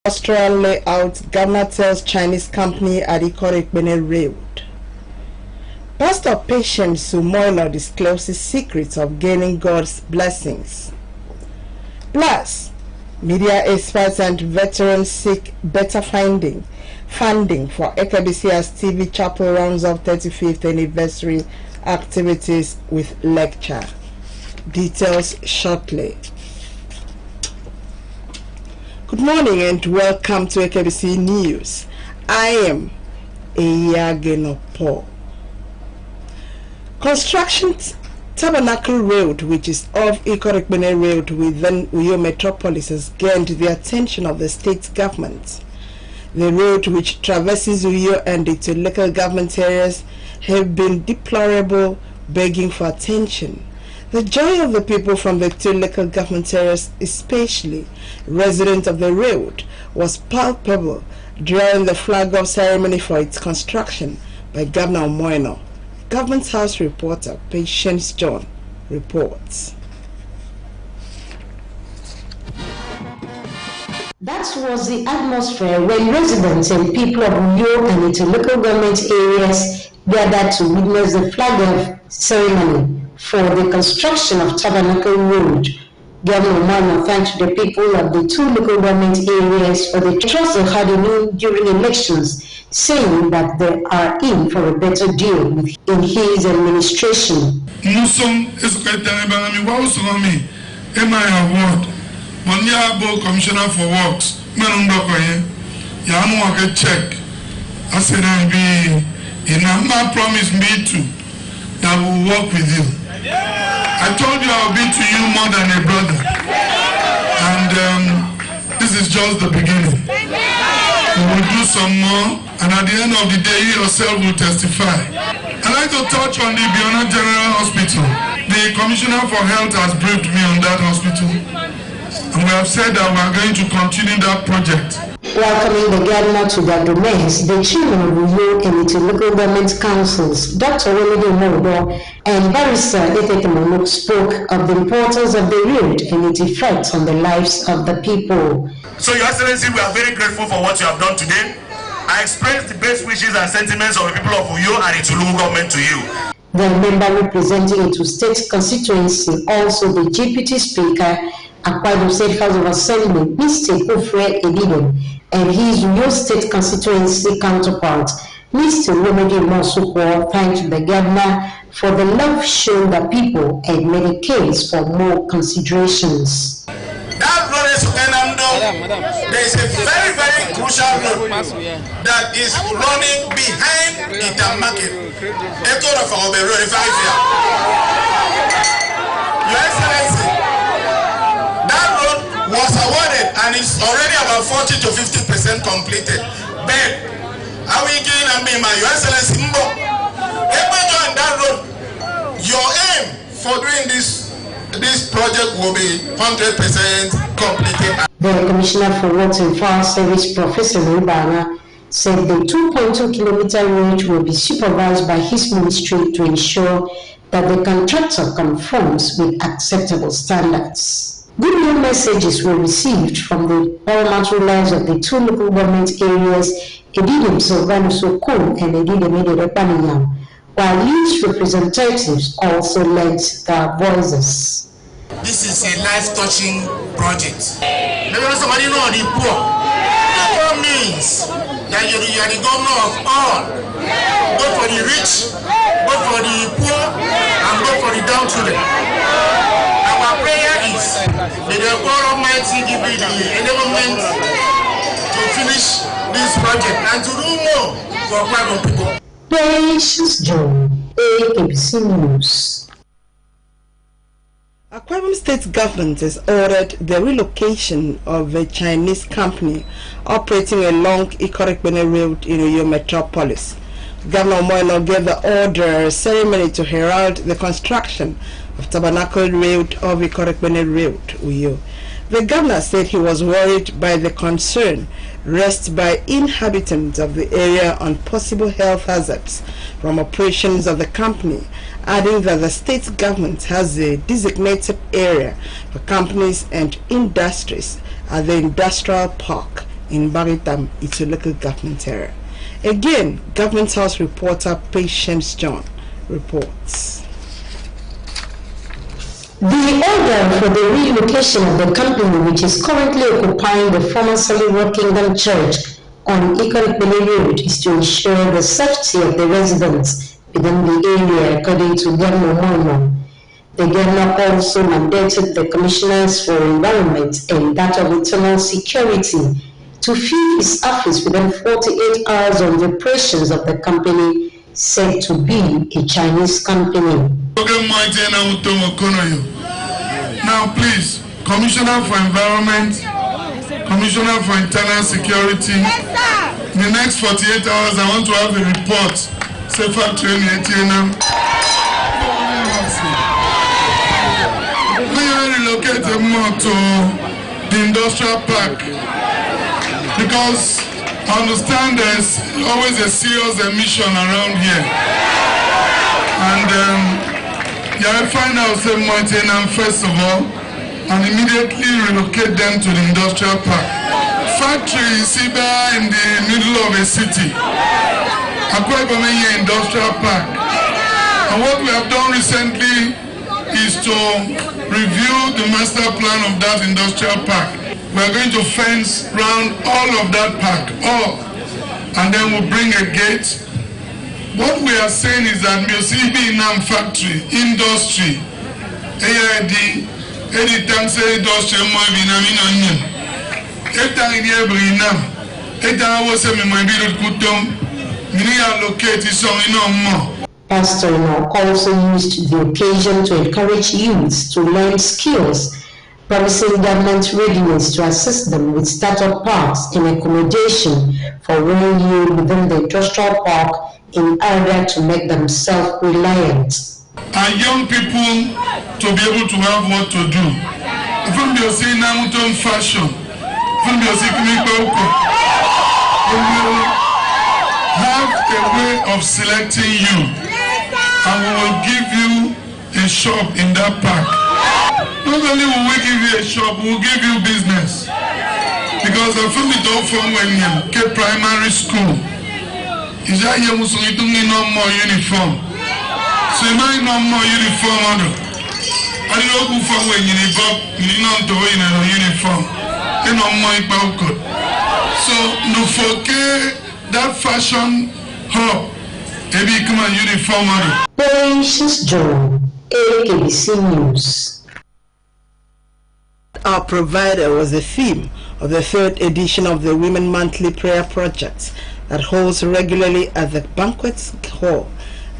industrial layout, governor tells Chinese company at Akbc Road. Pastor Patience Sumoilo discloses secrets of gaining God's blessings. Plus, media experts and veterans seek better funding for Akbc as TV Chapel rounds up 35th anniversary activities with lecture. Details shortly. Good morning and welcome to Akbc News. I am Eyagenopo. Construction Tabernacle Road, which is off Akbc Road within Uyo Metropolis, has gained the attention of the state government. The road, which traverses Uyo and its local government areas, have been deplorable, begging for attention. The joy of the people from the two local government areas, especially residents of the road, was palpable during the flag-off ceremony for its construction by Governor Moino. Government House reporter Patience John reports. That was the atmosphere when residents and people of Uyo and its local government areas gathered to witness the flag-off ceremony for the construction of Tabernacle Road. Governor Moino thanked the people of the two local government areas for the trust they had in him during elections, saying that they are in for a better deal in his administration. Commissioner for Works, check. I said my promise me too that will work with you. I told you I'll be to you more than a brother, and this is just the beginning. We will do some more, and at the end of the day, you yourself will testify. I'd like to touch on the Biona General Hospital. The Commissioner for Health has briefed me on that hospital, and we have said that we are going to continue that project. Welcoming the governor to their domains, the chairman of Uyo and its local government councils, Dr. Willie Modo and Barrister Etetemonuk spoke of the importance of the road and its effects on the lives of the people. So, Your Excellency, we are very grateful for what you have done today. I express the best wishes and sentiments of the people of Uyo and its local government to you. The member representing Etu State constituency, also the Deputy Speaker, Akbc State House of Assembly, Mr. Ofre Edidem, and his Uyo State constituency counterpart, Mr. Romedi Mosupo, thanked the governor for the love shown the people and made a case for more considerations. That road is there is a very, very crucial road that is running behind the market. Your Excellency, that road was awarded and it's already about 40 to 50% completed. But how we gain and be my Your Excellency Mbo? On that road, your aim for doing this project will be 100% completed. The Commissioner for Works and Fire Service, Professor Ribana, said the 2.2-kilometer road will be supervised by his ministry to ensure that the contractor conforms with acceptable standards. Good messages were received from the paramount rulers of the two local government areas, Edidem Silvano Sokun and Edidem Ederepaniam, while youth representatives also lent their voices. This is a life-touching project. Maybe somebody know the poor. The poor means that you are the governor of all. Both for the rich, both for the poor, and both for the downtrodden. Our prayer is that the God Almighty give me the enablement to finish this project and to do more for Akbc people. Patience John, Akbc News. Akbc State government has ordered the relocation of a Chinese company operating along Akbc Road in Uyo Metropolis. Governor Moino gave the order a ceremony to herald the construction of Tabernacle Road of Akbc Road, Uyo. The governor said he was worried by the concern raised by inhabitants of the area on possible health hazards from operations of the company, adding that the state government has a designated area for companies and industries at the industrial park in Baritam, it's a local government area. Again, Government House reporter Patience John reports. The order for the relocation of the company, which is currently occupying the former Solid Kingdom Church on Ikorikbele Road, is to ensure the safety of the residents within the area, according to Governor Moimo. The governor also mandated the commissioners for environment and that of internal security to fill his office within 48 hours of the operations of the company said to be a Chinese company. Now please, Commissioner for Environment, Commissioner for Internal Security, in the next 48 hours I want to have a report. Safer training. We are relocated more to the industrial park because I understand there's always a serious emission around here. And I find out some maintenance first of all and immediately relocate them to the industrial park. Factory is in the middle of a city. Akbc industrial park. And what we have done recently is to review the master plan of that industrial park. We are going to fence round all of that park, and then we'll bring a gate. What we are saying is that Musibi Nam factory, industry, AID, anytime say industry, Pastor also used the occasion to encourage youths to learn skills, promising government readiness to assist them with startup parks and accommodation for 1 year within the industrial park in order to make them self-reliant. And young people to be able to have what to do. From the Osinamuton fashion, from the Osikimiko, we will have a way of selecting you, and we will give you a shop in that park. Not only will we give you a shop, we will give you business. Because from the door from when you primary school, is that you must no more uniform. So you might no more uniform. I don't know for when you not to in a uniform. You know more. So no forget that fashion hub. Maybe come a uniform. Patience John, Akbc News. Our provider was the theme of the 3rd edition of the Women Monthly Prayer Project that holds regularly at the Banquet Hall,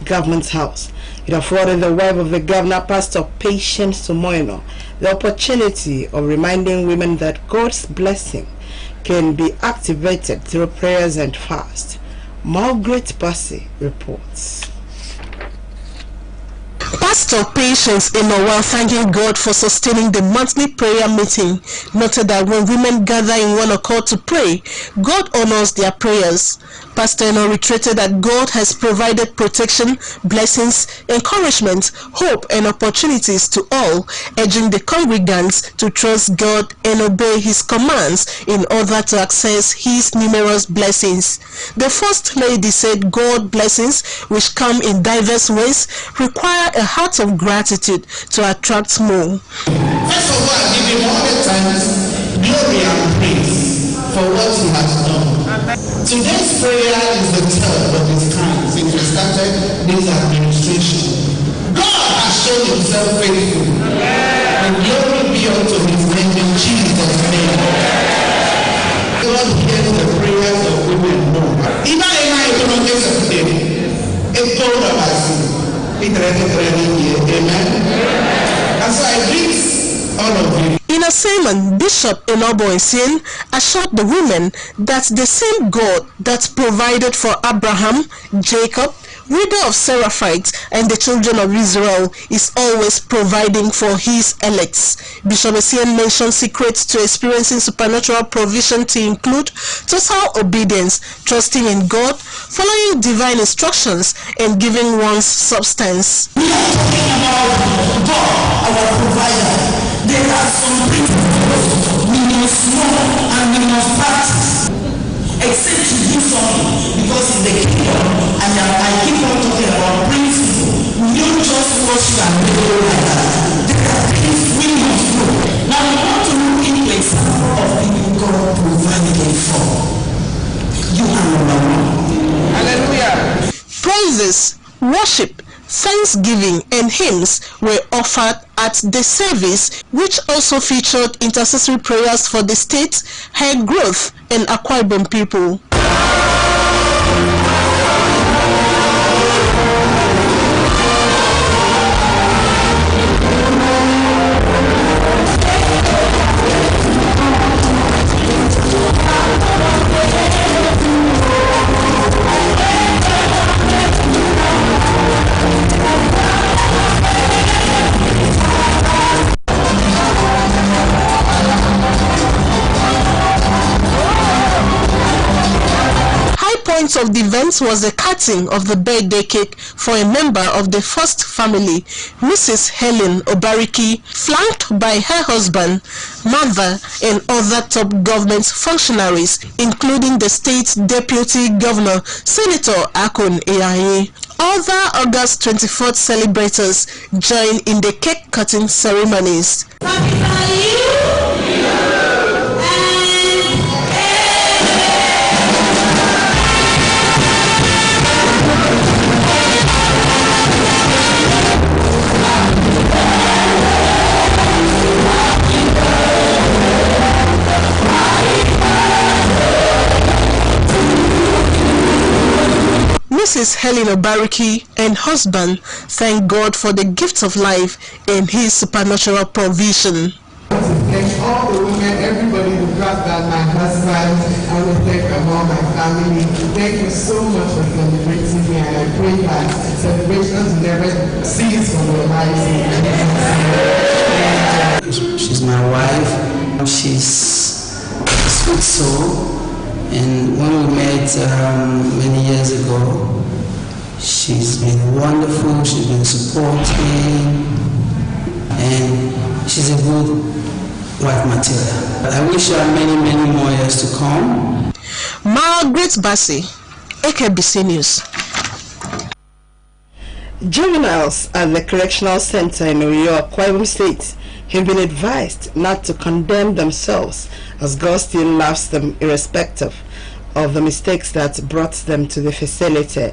Government House. It afforded the wife of the governor, Pastor Patience Moino, the opportunity of reminding women that God's blessing can be activated through prayers and fast. Margaret Bassey reports. Pastor Patience while thanking God for sustaining the monthly prayer meeting, noted that when women gather in one accord to pray, God honors their prayers. Pastor Eno reiterated that God has provided protection, blessings, encouragement, hope, and opportunities to all, urging the congregants to trust God and obey His commands in order to access His numerous blessings. The First Lady said God's blessings, which come in diverse ways, require a heart of gratitude to attract more. First of all, I give Him all the times glory and praise for what He has done. Today's prayer is the 3rd of its kind since we started this administration. God has shown Himself faithful, and glory be unto His name in Jesus' name. God hears the prayers of women more. Even in my economic today, it's told of us. Amen. And so I greet all of you. In a sermon, Bishop Enobo Ensien assured the women that the same God that provided for Abraham, Jacob, widow of Seraphite, and the children of Israel is always providing for His elects. Bishop Ensien mentioned secrets to experiencing supernatural provision to include total obedience, trusting in God, following divine instructions, and giving one's substance. We are talking about God, our provider. There are some principles we must know and we must must practice. Except to do something, because in the kingdom, and I keep on talking about principle, we don't just worship and go like that. There are things we must do. Now we want to look into example of people God provided for. You are number one. Hallelujah. Praises, worship, thanksgiving and hymns were offered at the service, which also featured intercessory prayers for the state, her growth and Akwa Ibom people. Of the event was the cutting of the birthday cake for a member of the first family, Mrs. Helen Obariki, flanked by her husband, mother, and other top government functionaries, including the state's deputy governor, Senator Akon Eyaye. Other August 24th celebrators joined in the cake cutting ceremonies. Mrs. Helen Obariki and husband thank God for the gift of life and his supernatural provision. I want to thank all the women, everybody who brought that, my husband. I want to thank all my family. Thank you so much for celebrating me, and I pray that celebrations never cease from your lives. She's my wife. She's a sweet soul. And when we met many years ago, she's been wonderful, she's been supporting, and she's a good wife material. I wish her many, many more years to come. Margaret Bassey, Akbc News. Juveniles at the Correctional Center in Akwa Ibom State have been advised not to condemn themselves, as God still loves them irrespective of the mistakes that brought them to the facility.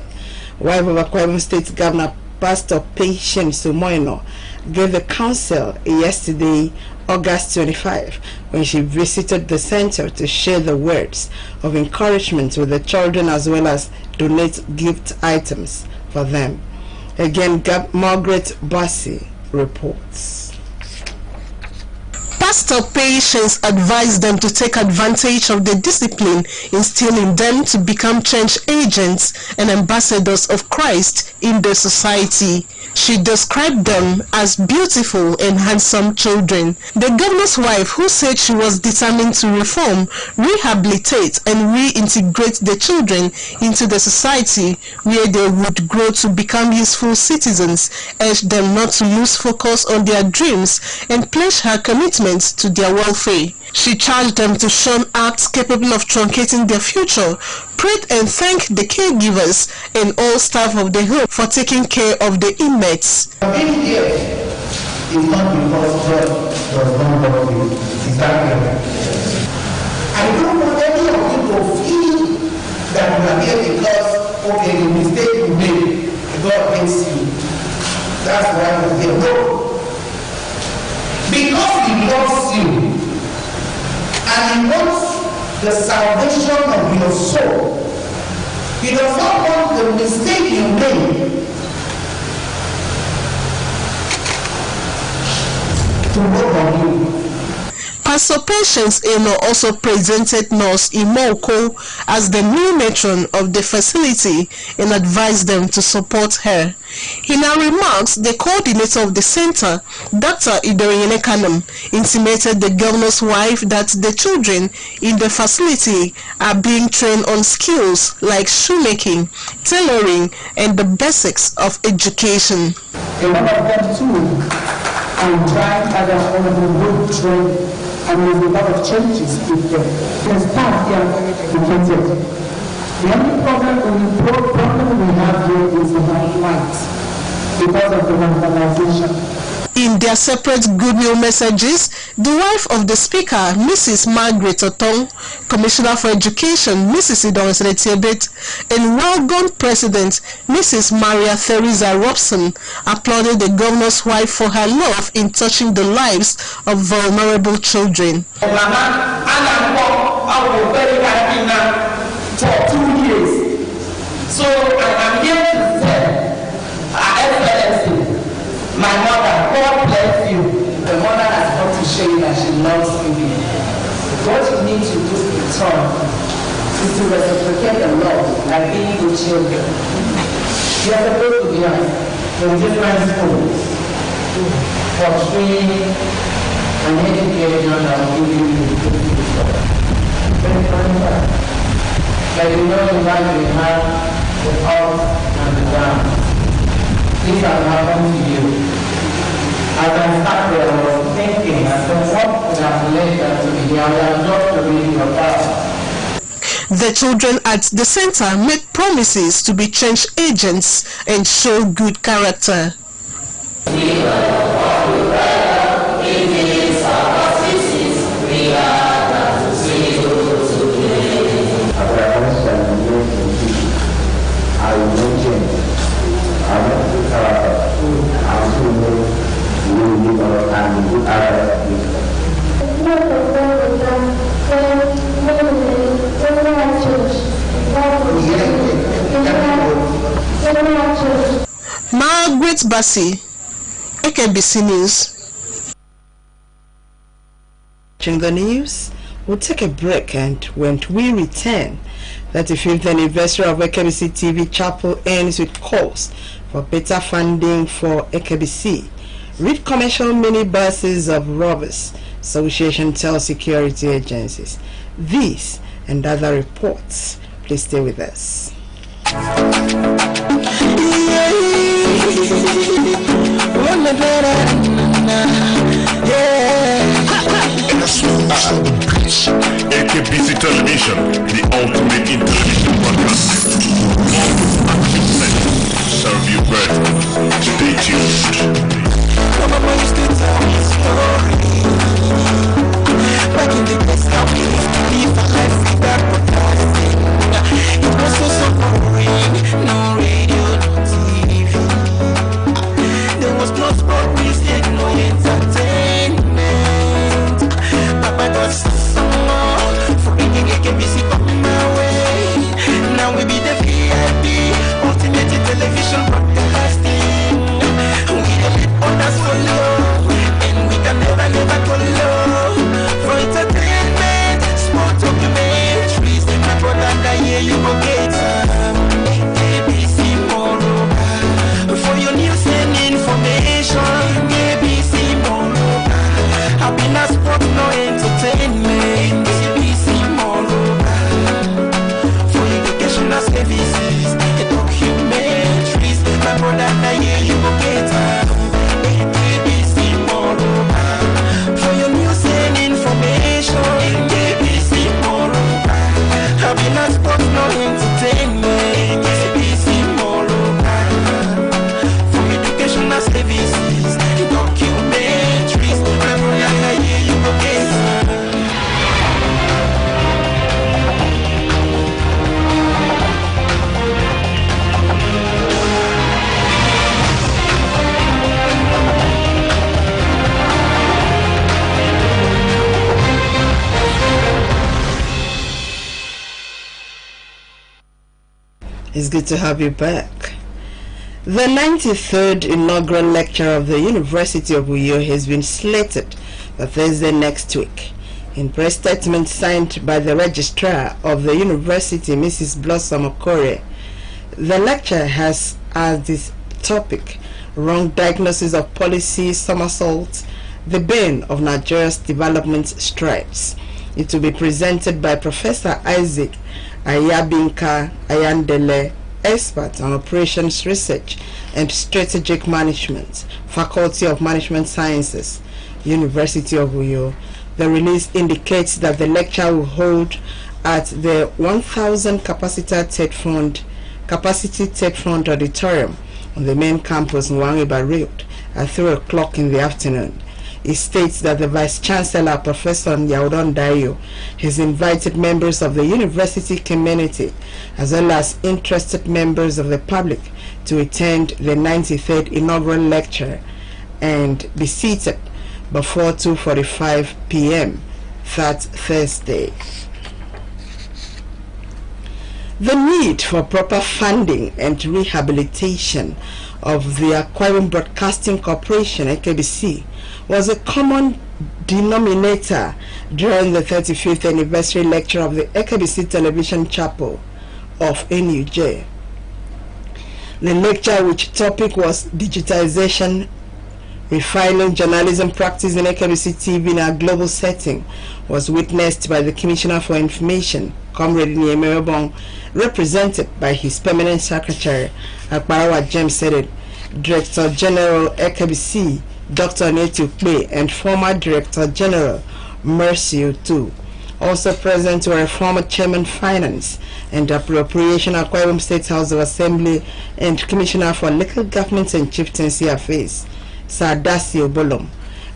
Wife of Akwa Ibom State Governor Pastor Patience Omoino gave the council yesterday, August 25, when she visited the center to share the words of encouragement with the children as well as donate gift items for them. Again, Margaret Bassey reports. Pastor Patience advised them to take advantage of the discipline instilled in them to become change agents and ambassadors of Christ in the society. She described them as beautiful and handsome children. The governor's wife, who said she was determined to reform, rehabilitate and reintegrate the children into the society where they would grow to become useful citizens, urged them not to lose focus on their dreams and pledged her commitment to their welfare. She charged them to shun acts capable of truncating their future, prayed and thanked the caregivers and all staff of the home for taking care of the inmates. Being here is not because God does not love you, it's that way. I don't want any of you to feel that you are here because, okay, the mistake you made, God hates you. That's why you're here. No. Because He loves you and He wants the salvation of your soul. He does not want the mistake you made to work on you. Pastor Patience Eno also presented Nurse Imoko as the new matron of the facility and advised them to support her. In her remarks, the coordinator of the center, Dr. Idoriyene Kanam, intimated the governor's wife that the children in the facility are being trained on skills like shoemaking, tailoring, and the basics of education. A lot of them too are trying as a good trained and there's a lot of challenges with them. There's staff here infected. The only problem we have here is about light because of the vandalization. In their separate goodwill messages, the wife of the Speaker, Mrs. Margaret Otong, Commissioner for Education, Mrs. Idon Senetebet, and well-gone President, Mrs. Maria Theresa Robson, applauded the governor's wife for her love in touching the lives of vulnerable children. For 2 years. So I'm here to say, Excellency, my mother, God bless you. The mother has got to show you that she loves you. What you need to do in turn is to reciprocate the love like being good children. You are supposed to be in different schools for training and education that will give you good future. Like you know in life we have the up and the down. This has happened to you. As I started, I was thinking, I said, what would have led them to be here? I would have loved to be your father. The children at the center make promises to be change agents and show good character. Margaret Bassi, Akbc News. During the news, we'll take a break, and when we return, 35th anniversary of Akbc TV Chapel ends with calls for better funding for Akbc. Read commercial minibuses of robbers, Association tells security agencies. These and other reports. Please stay with us. Akbc Television, the ultimate in television broadcast. Serve you better. Stay tuned. Back in the days, how we used to live a life without broadcasting. It was so boring. No radio, no TV. There was no sport music, no entertainment. Papa got some for bringing Akbc up my way. Now we be the VIP, ultimate television broadcasting. We don't let others follow, and we can never go low. For entertainment, sport documentaries, my brother, I hear you go get some. Akbc Moroka, for your news and information. Akbc Moroka, happiness, sport, no entertainment. Akbc Moroka, for educational services, documentaries, my brother, I hear you go get some. Akbc Moroka, for your news and information. Akbc Moroka, happiness, sport, no entertainment. Akbc Moroka, for educational services, documentaries, my brother, I hear you go get some. It's good to have you back. The 93rd inaugural lecture of the University of Uyo has been slated for Thursday next week. In press statement signed by the registrar of the university, Mrs. Blossom Okore, the lecture has as this topic wrong diagnosis of policy somersaults, the bane of Nigeria's development strides. It will be presented by Professor Isaac Ayabinka Ayandele, expert on operations research and strategic management, Faculty of Management Sciences, University of Uyo. The release indicates that the lecture will hold at the 1,000 capacity TED Fund Auditorium on the main campus in Wangiba Road at 3 o'clock in the afternoon. It states that the Vice Chancellor, Professor Yaudon Dayo, has invited members of the university community as well as interested members of the public to attend the 93rd inaugural lecture and be seated before 2:45 p.m. that Thursday. The need for proper funding and rehabilitation of the Akwa Ibom Broadcasting Corporation, Akbc, was a common denominator during the 35th anniversary lecture of the Akbc Television Chapel of NUJ. The lecture, which topic was digitization, refining journalism practice in Akbc TV in a global setting, was witnessed by the Commissioner for Information, Comrade Niemebong, represented by his permanent secretary, Akbarawa James Seded, Director General Akbc, Dr. Akbc, and former Director General Mercy Otu. Also present were former Chairman Finance and Appropriation Akwa Ibom State House of Assembly and Commissioner for Local Government and Chieftaincy Affairs, Sir Dasi Obolom,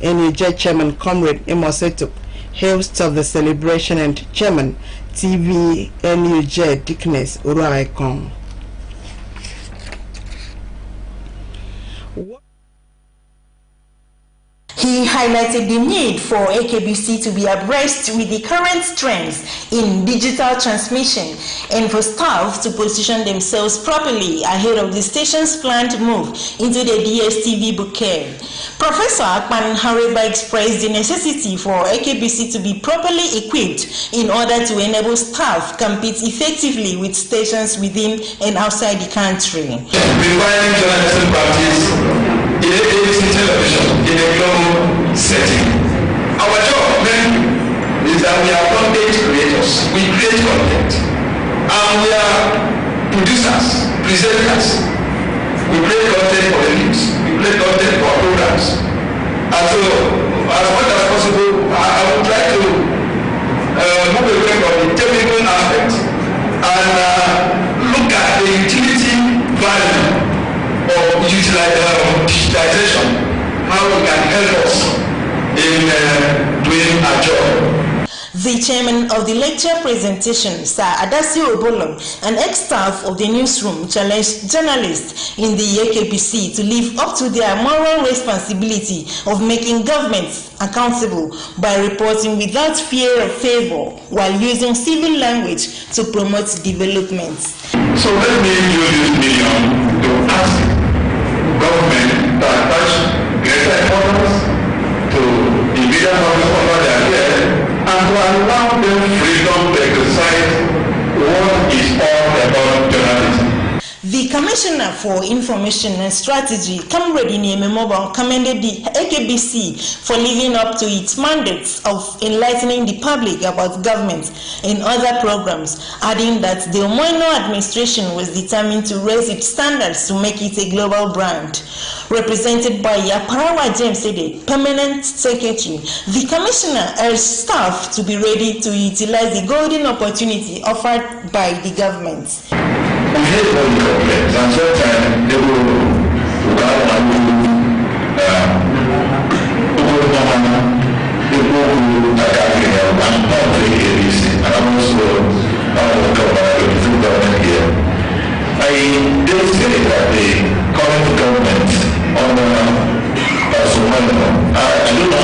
NUJ Chairman Comrade Emosetuk, host of the celebration, and Chairman TV NUJ Dickness Uruaikong. He highlighted the need for Akbc to be abreast with the current trends in digital transmission and for staff to position themselves properly ahead of the station's planned move into the DSTV bouquet. Professor Akpan Hareba expressed the necessity for Akbc to be properly equipped in order to enable staff compete effectively with stations within and outside the country. Refining journalism practice in Akbc television in a global setting. Our job then is that we are content creators. We create content. And we are producers, presenters. We create content for the news. We create content for our programs. And so, as much as possible, I would try to move away from the technical aspect and look at the utility value of digitization, how it can help us in doing our job. The chairman of the lecture presentation, Sir Adasi Obolom, and ex-staff of the newsroom challenged journalists in the Akbc to live up to their moral responsibility of making governments accountable by reporting without fear of favor while using civil language to promote development. So let me use this medium to ask government to attach greater importance to the media over their head and to allow them freedom to exercise what is all about journalism. The Commissioner for Information and Strategy, Comrade Niemebong, commended the Akbc for living up to its mandates of enlightening the public about government and other programs, adding that the Omoino administration was determined to raise its standards to make it a global brand. Represented by Yaparawa James Sede, Permanent Secretary, the Commissioner urged staff to be ready to utilize the golden opportunity offered by the government. We hate all the complaints, and sometimes they will I did say that the current government on Somalia, I don't know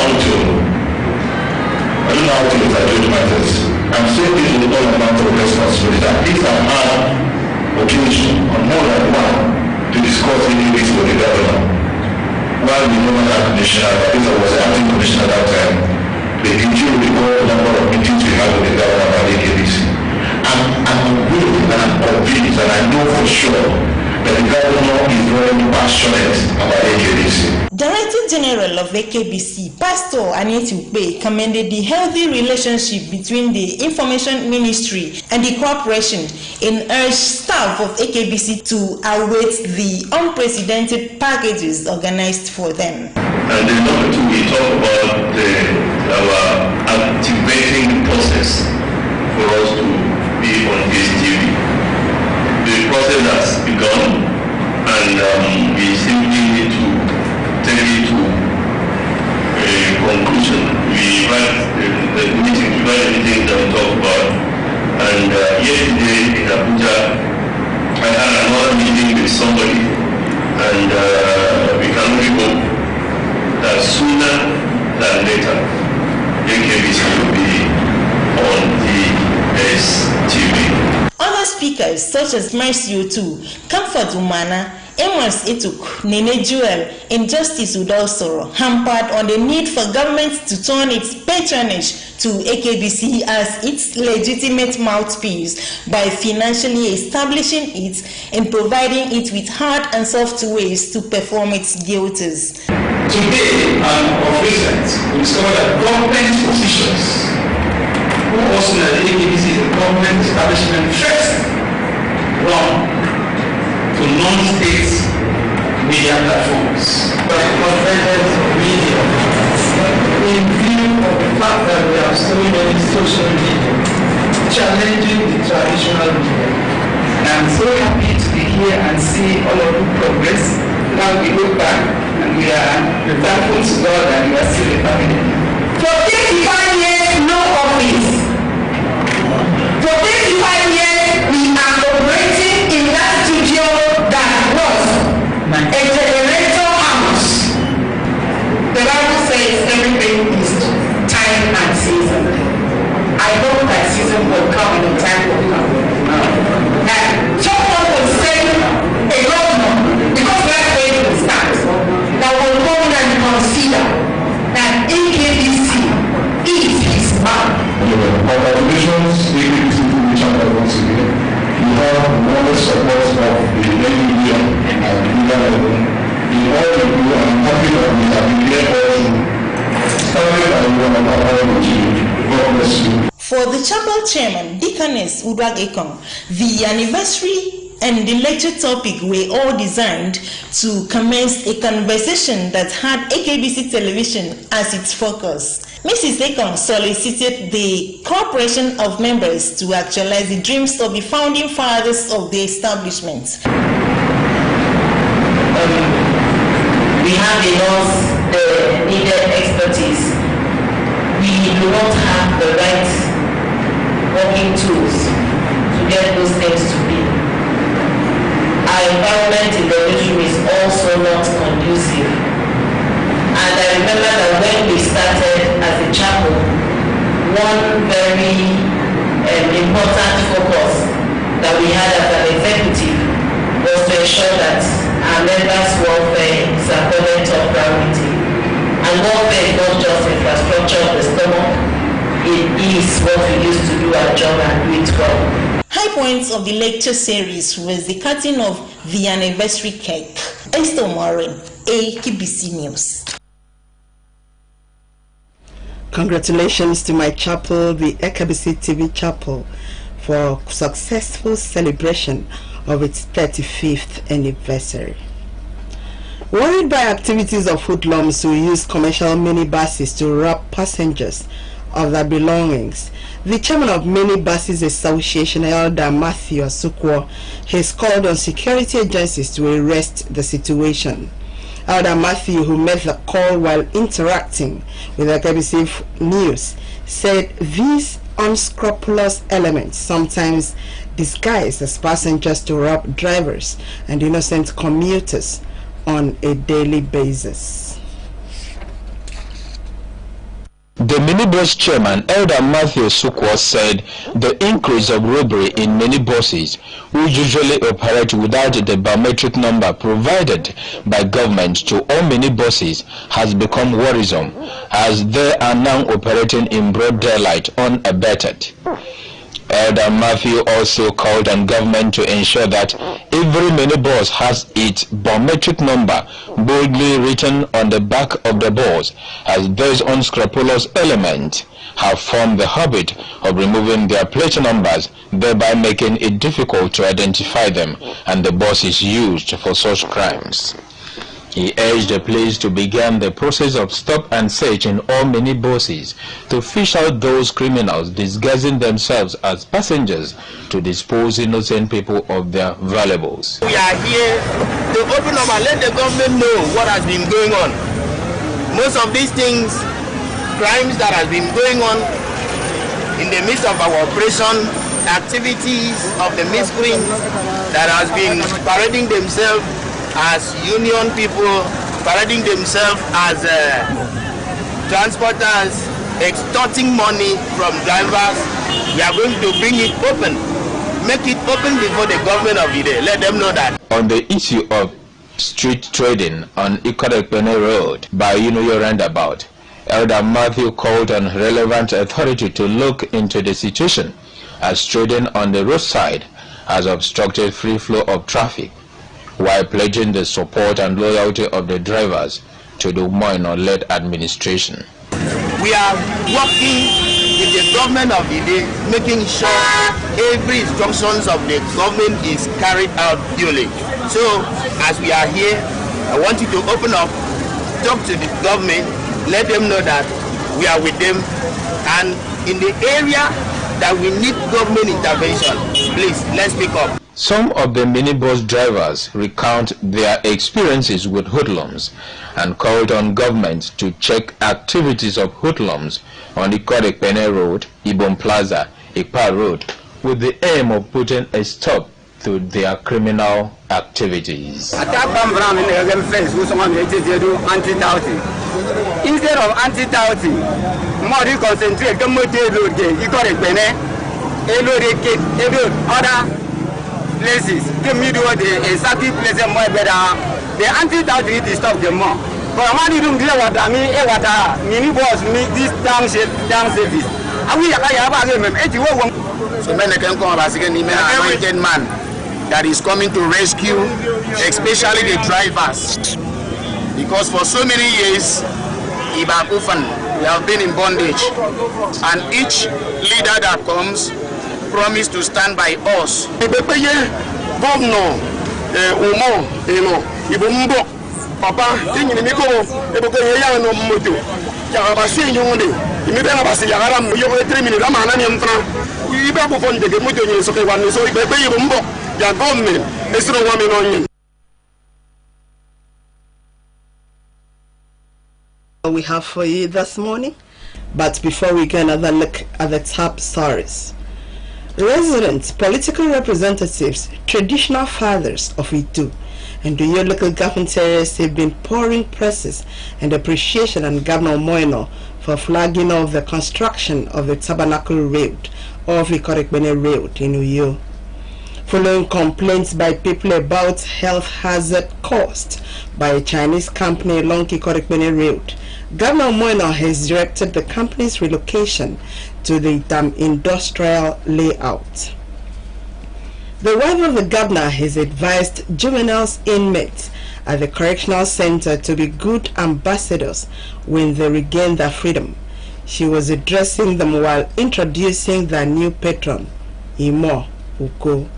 how to evaluate matters. I'm saying this with all amount of responsibility that if I had occasion on more than one to discuss any risk with the governor, while we never had commissioner, because I was acting commissioner at that time, the DG will recall the number of meetings we had with the governor about the Akbc. I'm willing and I'm convinced and I know for sure that the governor is very passionate about Akbc. Director General of Akbc, Pastor Akbc, commended the healthy relationship between the Information Ministry and the corporation and urged staff of Akbc to await the unprecedented packages organized for them. And the number two, we talk about our activating the process for us to be on this TV. The process has begun, and we simply need to take it to a conclusion. We had the meeting that we talked about, and yesterday in Abuja, I had another meeting with somebody, and we can only hope that sooner than later, AKBC will be on the STV. Other speakers such as Mercy Otu, Comfort Umana, Amos Etuk, Nene Jewel, and Justice Udalsoro hampered on the need for government to turn its patronage to AKBC as its legitimate mouthpiece by financially establishing it and providing it with hard and soft ways to perform its duties. Today, of recent, we discovered that government officials who also know that AKBC is a government establishment first run to non-state media platforms. But converted media, in view of the fact that we have so many social media challenging the traditional media. And I'm so happy to be here and see all of the progress. Now we look back and we are thankful to God that we are still a family. For 35 years, no office. For 35 years, we are operating in that studio that was a generator house. The Bible says everything is time and season. I hope that season will come and the time will come. And someone will say a governor, because that's where it will start, that will go in and consider that AKBC is his man. Congratulations, AKBC to the chapter once again. You have the support of the media and the media level in all you do, and I'm happy that we have been here also. Started by one of our team. God bless you. For the chapel chairman, Deaconess Udwag Ekong, the anniversary and the lecture topic were all designed to commence a conversation that had AKBC television as its focus. Mrs. Ekong solicited the cooperation of members to actualize the dreams of the founding fathers of the establishment. We have enough needed expertise. We do not have the right working tools to get those things to be. Our environment in the newsroom is also not conducive. And I remember that when we started as a chapel, one very important focus that we had as an executive was to ensure that our members' welfare is according to priority. And welfare is not just infrastructure of the stomach, it is what we used to do our job and do it well. High points of the lecture series was the cutting of the anniversary cake. Esther Morin, AKBC News. Congratulations to my chapel, the Akbc TV chapel, for successful celebration of its 35th anniversary. Worried by activities of hoodlums who use commercial minibuses to rob passengers of their belongings, the chairman of Minibuses Association, Elder Matthew Asukwo, has called on security agencies to arrest the situation. Elder Matthew, who made the call while interacting with Akbc News, said these unscrupulous elements sometimes disguise as passengers to rob drivers and innocent commuters on a daily basis. The minibus chairman, Elder Matthew Sukwa, said the increase of robbery in minibuses, who usually operate without the biometric number provided by government to all minibuses, has become worrisome, as they are now operating in broad daylight unabated. Elder Matthew also called on government to ensure that every minibus has its biometric number boldly written on the back of the bus, as those unscrupulous elements have formed the habit of removing their plate numbers, thereby making it difficult to identify them, and the bus is used for such crimes. He urged the police to begin the process of stop and search in all minibusses to fish out those criminals disguising themselves as passengers to dispose innocent people of their valuables. We are here to open up and let the government know what has been going on. Most of these things, crimes that has been going on in the midst of our operation, activities of the miscreants that has been parading themselves as union people, parading themselves as transporters, extorting money from drivers. We are going to bring it open, make it open before the government of the day. Let them know that. On the issue of street trading on Akbc Road by Unuyo roundabout, Elder Matthew called on relevant authority to look into the situation, as trading on the roadside has obstructed free flow of traffic, while pledging the support and loyalty of the drivers to the Moino-led administration. We are working with the government of the day, making sure every instructions of the government is carried out duly. So, as we are here, I want you to open up, talk to the government, let them know that we are with them, and in the area that we need government intervention, please, let's pick up. Some of the minibus drivers recount their experiences with hoodlums and called on government to check activities of hoodlums on the Akbc Road, Ibom Plaza, Ikpa Road, with the aim of putting a stop to their criminal activities. Instead of anti-touting, more you concentrate, come with other places, give me the exactly place more better. The anti-touting is stop them more. But I'm not even clear what I mean, what minibus mean this down service. And we are so many can come as an anointed man that is coming to rescue, especially the drivers. Because for so many years, Ibakufan, we have been in bondage, and each leader that comes promise to stand by us. Papa, we have for you this morning, but before we get another look at the top stories. Residents, political representatives, traditional fathers of Itu and your local government areas have been pouring praises and appreciation on Governor Moino for flagging off the construction of the Tabernacle Road of Akbc Road in Uyo. Following complaints by people about health hazard caused by a Chinese company along Akbc Road, Governor Moino has directed the company's relocation to the industrial layout. The wife of the governor has advised juvenile inmates at the correctional center to be good ambassadors when they regain their freedom. She was addressing them while introducing their new patron, Imo Uko.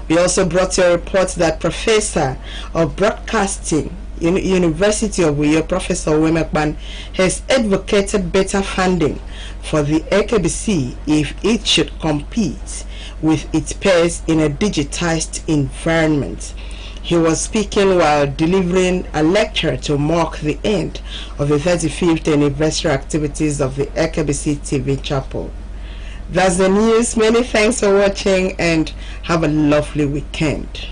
We also brought you a report that Professor of Broadcasting, University of Uyo, Professor Wemekban, has advocated better funding for the Akbc if it should compete with its peers in a digitized environment. He was speaking while delivering a lecture to mark the end of the 35th anniversary activities of the Akbc TV Chapel. That's the news. Many thanks for watching and have a lovely weekend.